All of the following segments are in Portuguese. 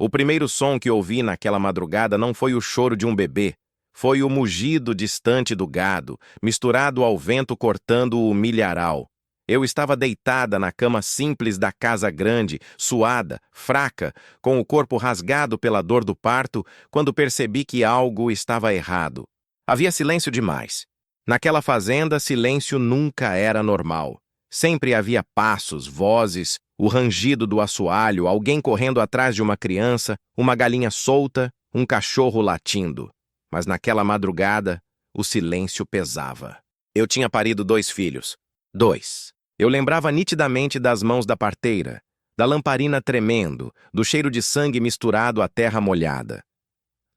O primeiro som que ouvi naquela madrugada não foi o choro de um bebê, foi o mugido distante do gado, misturado ao vento cortando o milharal. Eu estava deitada na cama simples da casa grande, suada, fraca, com o corpo rasgado pela dor do parto, quando percebi que algo estava errado. Havia silêncio demais. Naquela fazenda, silêncio nunca era normal. Sempre havia passos, vozes, o rangido do assoalho, alguém correndo atrás de uma criança, uma galinha solta, um cachorro latindo. Mas naquela madrugada, o silêncio pesava. Eu tinha parido 2 filhos. 2. Eu lembrava nitidamente das mãos da parteira, da lamparina tremendo, do cheiro de sangue misturado à terra molhada.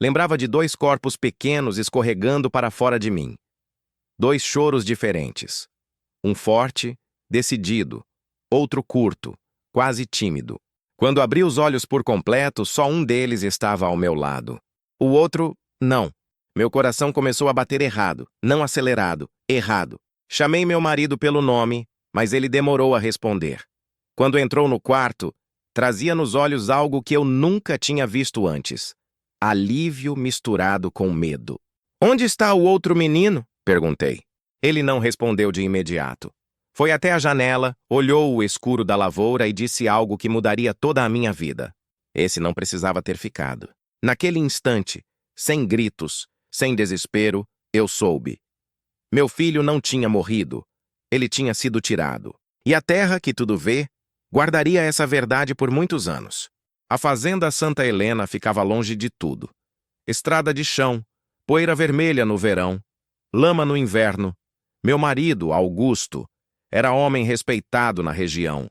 Lembrava de 2 corpos pequenos escorregando para fora de mim. 2 choros diferentes. Um forte, decidido. Outro curto, quase tímido. Quando abri os olhos por completo, só um deles estava ao meu lado. O outro, não. Meu coração começou a bater errado, não acelerado, errado. Chamei meu marido pelo nome, mas ele demorou a responder. Quando entrou no quarto, trazia nos olhos algo que eu nunca tinha visto antes. Alívio misturado com medo. "Onde está o outro menino?" perguntei. Ele não respondeu de imediato. Foi até a janela, olhou o escuro da lavoura e disse algo que mudaria toda a minha vida. Esse não precisava ter ficado. Naquele instante, sem gritos, sem desespero, eu soube. Meu filho não tinha morrido. Ele tinha sido tirado. E a terra, que tudo vê, guardaria essa verdade por muitos anos. A fazenda Santa Helena ficava longe de tudo. Estrada de chão, poeira vermelha no verão, lama no inverno. Meu marido, Augusto, era homem respeitado na região.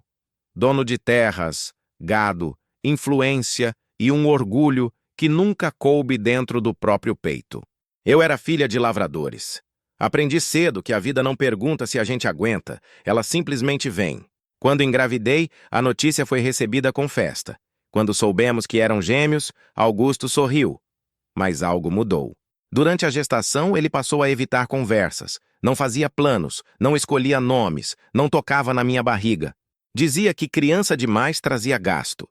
Dono de terras, gado, influência e um orgulho que nunca coube dentro do próprio peito. Eu era filha de lavradores. Aprendi cedo que a vida não pergunta se a gente aguenta, ela simplesmente vem. Quando engravidei, a notícia foi recebida com festa. Quando soubemos que eram gêmeos, Augusto sorriu. Mas algo mudou. Durante a gestação, ele passou a evitar conversas, não fazia planos, não escolhia nomes, não tocava na minha barriga. Dizia que criança demais trazia gasto,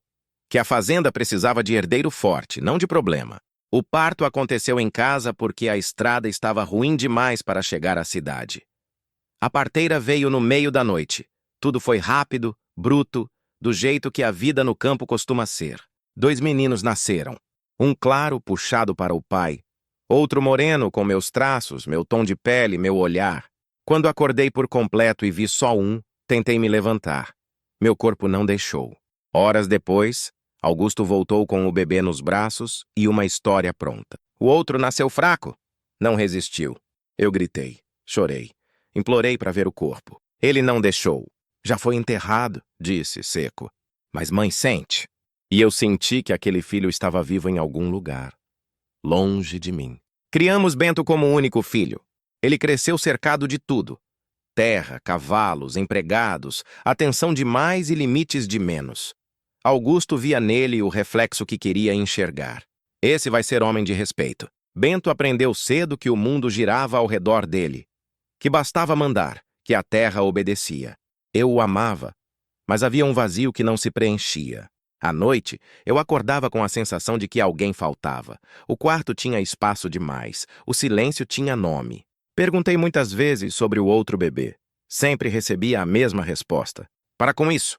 que a fazenda precisava de herdeiro forte, não de problema. O parto aconteceu em casa porque a estrada estava ruim demais para chegar à cidade. A parteira veio no meio da noite. Tudo foi rápido, bruto, do jeito que a vida no campo costuma ser. 2 meninos nasceram. Um claro, puxado para o pai. Outro moreno, com meus traços, meu tom de pele, meu olhar. Quando acordei por completo e vi só um, tentei me levantar. Meu corpo não deixou. Horas depois, Augusto voltou com o bebê nos braços e uma história pronta. O outro nasceu fraco. Não resistiu. Eu gritei, chorei, implorei para ver o corpo. Ele não deixou. Já foi enterrado, disse, seco. Mas mãe sente. E eu senti que aquele filho estava vivo em algum lugar, longe de mim. Criamos Bento como único filho. Ele cresceu cercado de tudo. Terra, cavalos, empregados, atenção de mais e limites de menos. Augusto via nele o reflexo que queria enxergar. Esse vai ser homem de respeito. Bento aprendeu cedo que o mundo girava ao redor dele, que bastava mandar, que a terra obedecia. Eu o amava, mas havia um vazio que não se preenchia. À noite, eu acordava com a sensação de que alguém faltava. O quarto tinha espaço demais, o silêncio tinha nome. Perguntei muitas vezes sobre o outro bebê. Sempre recebia a mesma resposta. Para com isso.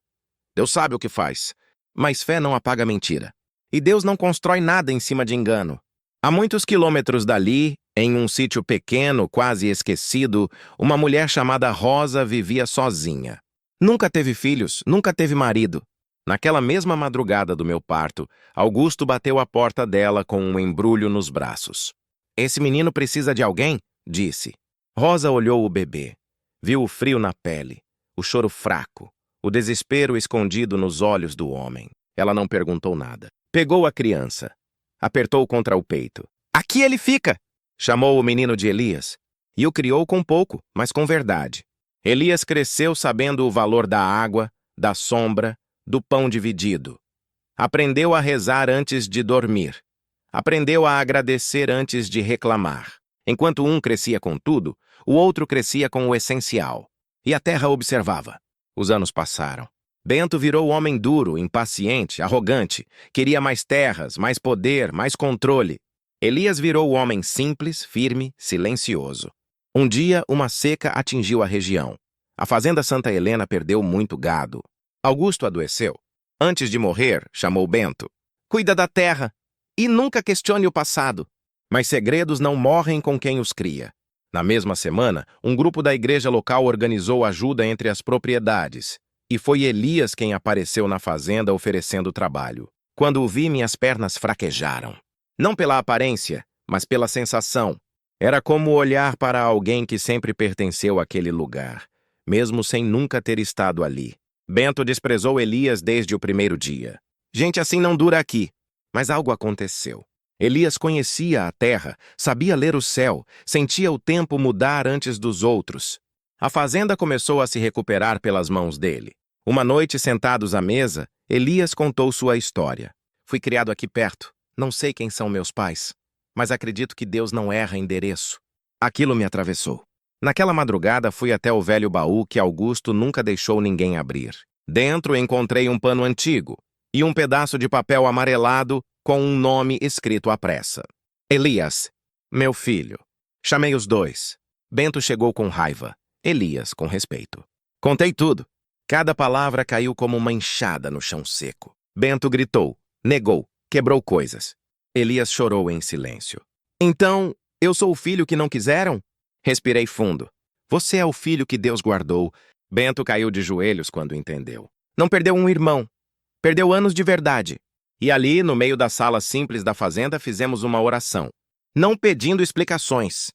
Deus sabe o que faz. Mas fé não apaga a mentira. E Deus não constrói nada em cima de engano. A muitos quilômetros dali, em um sítio pequeno, quase esquecido, uma mulher chamada Rosa vivia sozinha. Nunca teve filhos, nunca teve marido. Naquela mesma madrugada do meu parto, Augusto bateu à porta dela com um embrulho nos braços. "Esse menino precisa de alguém?" disse. Rosa olhou o bebê. Viu o frio na pele, o choro fraco, o desespero escondido nos olhos do homem. Ela não perguntou nada. Pegou a criança. Apertou contra o peito. "Aqui ele fica!" Chamou o menino de Elias. E o criou com pouco, mas com verdade. Elias cresceu sabendo o valor da água, da sombra, do pão dividido. Aprendeu a rezar antes de dormir. Aprendeu a agradecer antes de reclamar. Enquanto um crescia com tudo, o outro crescia com o essencial. E a terra observava. Os anos passaram. Bento virou homem duro, impaciente, arrogante. Queria mais terras, mais poder, mais controle. Elias virou homem simples, firme, silencioso. Um dia, uma seca atingiu a região. A fazenda Santa Helena perdeu muito gado. Augusto adoeceu. Antes de morrer, chamou Bento. Cuida da terra e nunca questione o passado. Mas segredos não morrem com quem os cria. Na mesma semana, um grupo da igreja local organizou ajuda entre as propriedades. E foi Elias quem apareceu na fazenda oferecendo trabalho. Quando o vi, minhas pernas fraquejaram. Não pela aparência, mas pela sensação. Era como olhar para alguém que sempre pertenceu àquele lugar, mesmo sem nunca ter estado ali. Bento desprezou Elias desde o primeiro dia. Gente assim não dura aqui. Mas algo aconteceu. Elias conhecia a terra, sabia ler o céu, sentia o tempo mudar antes dos outros. A fazenda começou a se recuperar pelas mãos dele. Uma noite, sentados à mesa, Elias contou sua história. Fui criado aqui perto. Não sei quem são meus pais, mas acredito que Deus não erra endereço. Aquilo me atravessou. Naquela madrugada, fui até o velho baú que Augusto nunca deixou ninguém abrir. Dentro encontrei um pano antigo e um pedaço de papel amarelado com um nome escrito à pressa. Elias, meu filho. Chamei os dois. Bento chegou com raiva. Elias, com respeito. Contei tudo. Cada palavra caiu como uma enxada no chão seco. Bento gritou, negou, quebrou coisas. Elias chorou em silêncio. Então, eu sou o filho que não quiseram? Respirei fundo. Você é o filho que Deus guardou. Bento caiu de joelhos quando entendeu. Não perdeu um irmão. Perdeu anos de verdade. E ali, no meio da sala simples da fazenda, fizemos uma oração. Não pedindo explicações,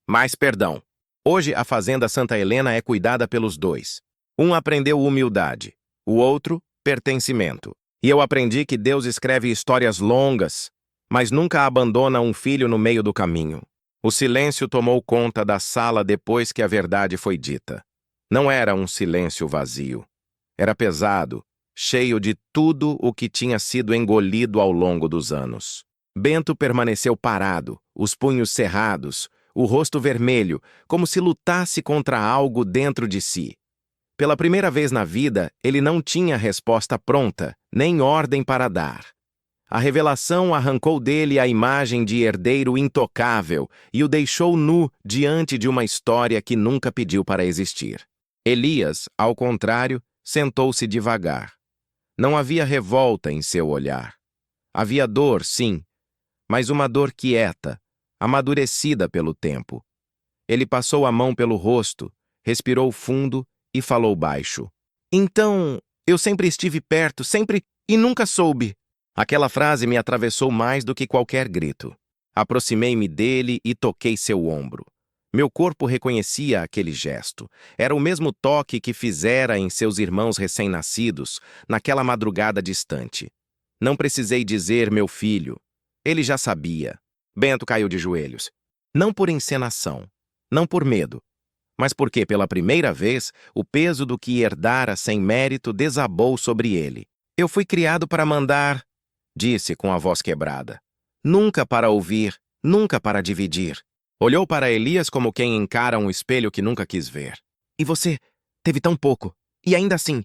mas perdão. Hoje, a fazenda Santa Helena é cuidada pelos dois. Um aprendeu humildade, o outro, pertencimento. E eu aprendi que Deus escreve histórias longas, mas nunca abandona um filho no meio do caminho. O silêncio tomou conta da sala depois que a verdade foi dita. Não era um silêncio vazio. Era pesado, cheio de tudo o que tinha sido engolido ao longo dos anos. Bento permaneceu parado, os punhos cerrados, o rosto vermelho, como se lutasse contra algo dentro de si. Pela primeira vez na vida, ele não tinha resposta pronta, nem ordem para dar. A revelação arrancou dele a imagem de herdeiro intocável e o deixou nu diante de uma história que nunca pediu para existir. Elias, ao contrário, sentou-se devagar. Não havia revolta em seu olhar. Havia dor, sim, mas uma dor quieta, amadurecida pelo tempo. Ele passou a mão pelo rosto, respirou fundo e falou baixo. Então, eu sempre estive perto, sempre, e nunca soube. Aquela frase me atravessou mais do que qualquer grito. Aproximei-me dele e toquei seu ombro. Meu corpo reconhecia aquele gesto. Era o mesmo toque que fizera em seus irmãos recém-nascidos, naquela madrugada distante. Não precisei dizer meu filho. Ele já sabia. Bento caiu de joelhos. Não por encenação, não por medo, mas porque, pela primeira vez, o peso do que herdara sem mérito desabou sobre ele. Eu fui criado para mandar, disse com a voz quebrada. Nunca para ouvir, nunca para dividir. Olhou para Elias como quem encara um espelho que nunca quis ver. E você teve tão pouco, e ainda assim,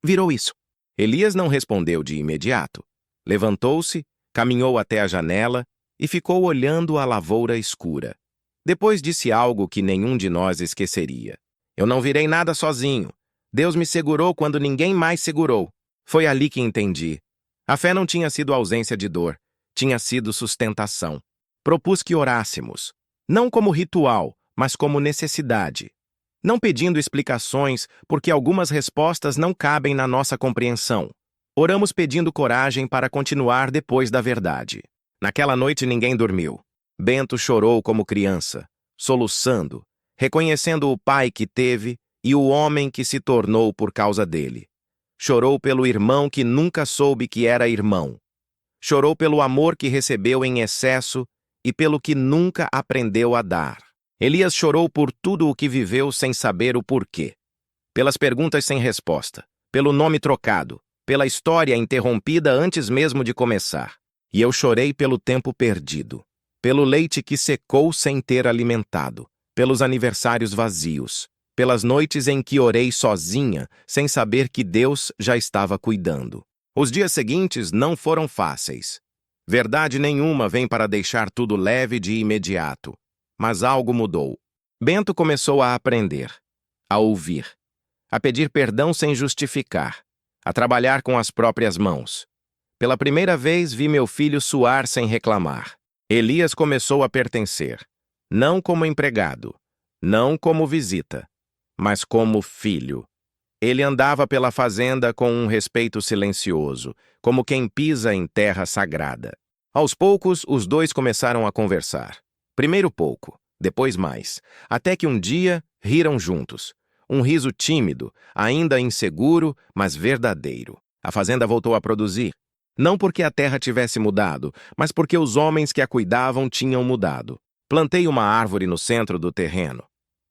virou isso. Elias não respondeu de imediato. Levantou-se, caminhou até a janela e ficou olhando a lavoura escura. Depois disse algo que nenhum de nós esqueceria. Eu não virei nada sozinho. Deus me segurou quando ninguém mais segurou. Foi ali que entendi. A fé não tinha sido ausência de dor, tinha sido sustentação. Propus que orássemos, não como ritual, mas como necessidade. Não pedindo explicações, porque algumas respostas não cabem na nossa compreensão. Oramos pedindo coragem para continuar depois da verdade. Naquela noite ninguém dormiu. Bento chorou como criança, soluçando, reconhecendo o pai que teve e o homem que se tornou por causa dele. Chorou pelo irmão que nunca soube que era irmão. Chorou pelo amor que recebeu em excesso e pelo que nunca aprendeu a dar. Elias chorou por tudo o que viveu sem saber o porquê. Pelas perguntas sem resposta, pelo nome trocado, pela história interrompida antes mesmo de começar. E eu chorei pelo tempo perdido. Pelo leite que secou sem ter alimentado, pelos aniversários vazios, pelas noites em que orei sozinha, sem saber que Deus já estava cuidando. Os dias seguintes não foram fáceis. Verdade nenhuma vem para deixar tudo leve de imediato. Mas algo mudou. Bento começou a aprender, a ouvir, a pedir perdão sem justificar, a trabalhar com as próprias mãos. Pela primeira vez vi meu filho suar sem reclamar. Elias começou a pertencer, não como empregado, não como visita, mas como filho. Ele andava pela fazenda com um respeito silencioso, como quem pisa em terra sagrada. Aos poucos, os dois começaram a conversar. Primeiro pouco, depois mais, até que um dia riram juntos. Um riso tímido, ainda inseguro, mas verdadeiro. A fazenda voltou a produzir. Não porque a terra tivesse mudado, mas porque os homens que a cuidavam tinham mudado. Plantei uma árvore no centro do terreno.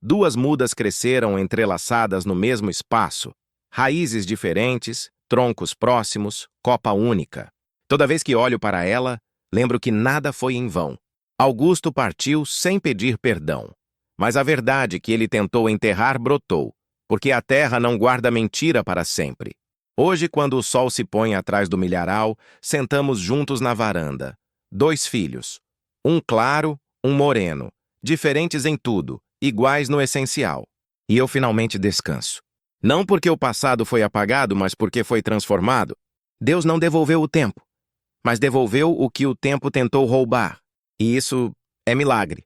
2 mudas cresceram entrelaçadas no mesmo espaço, raízes diferentes, troncos próximos, copa única. Toda vez que olho para ela, lembro que nada foi em vão. Augusto partiu sem pedir perdão. Mas a verdade que ele tentou enterrar brotou, porque a terra não guarda mentira para sempre. Hoje, quando o sol se põe atrás do milharal, sentamos juntos na varanda. 2 filhos. Um claro, um moreno. Diferentes em tudo, iguais no essencial. E eu finalmente descanso. Não porque o passado foi apagado, mas porque foi transformado. Deus não devolveu o tempo, mas devolveu o que o tempo tentou roubar. E isso é milagre.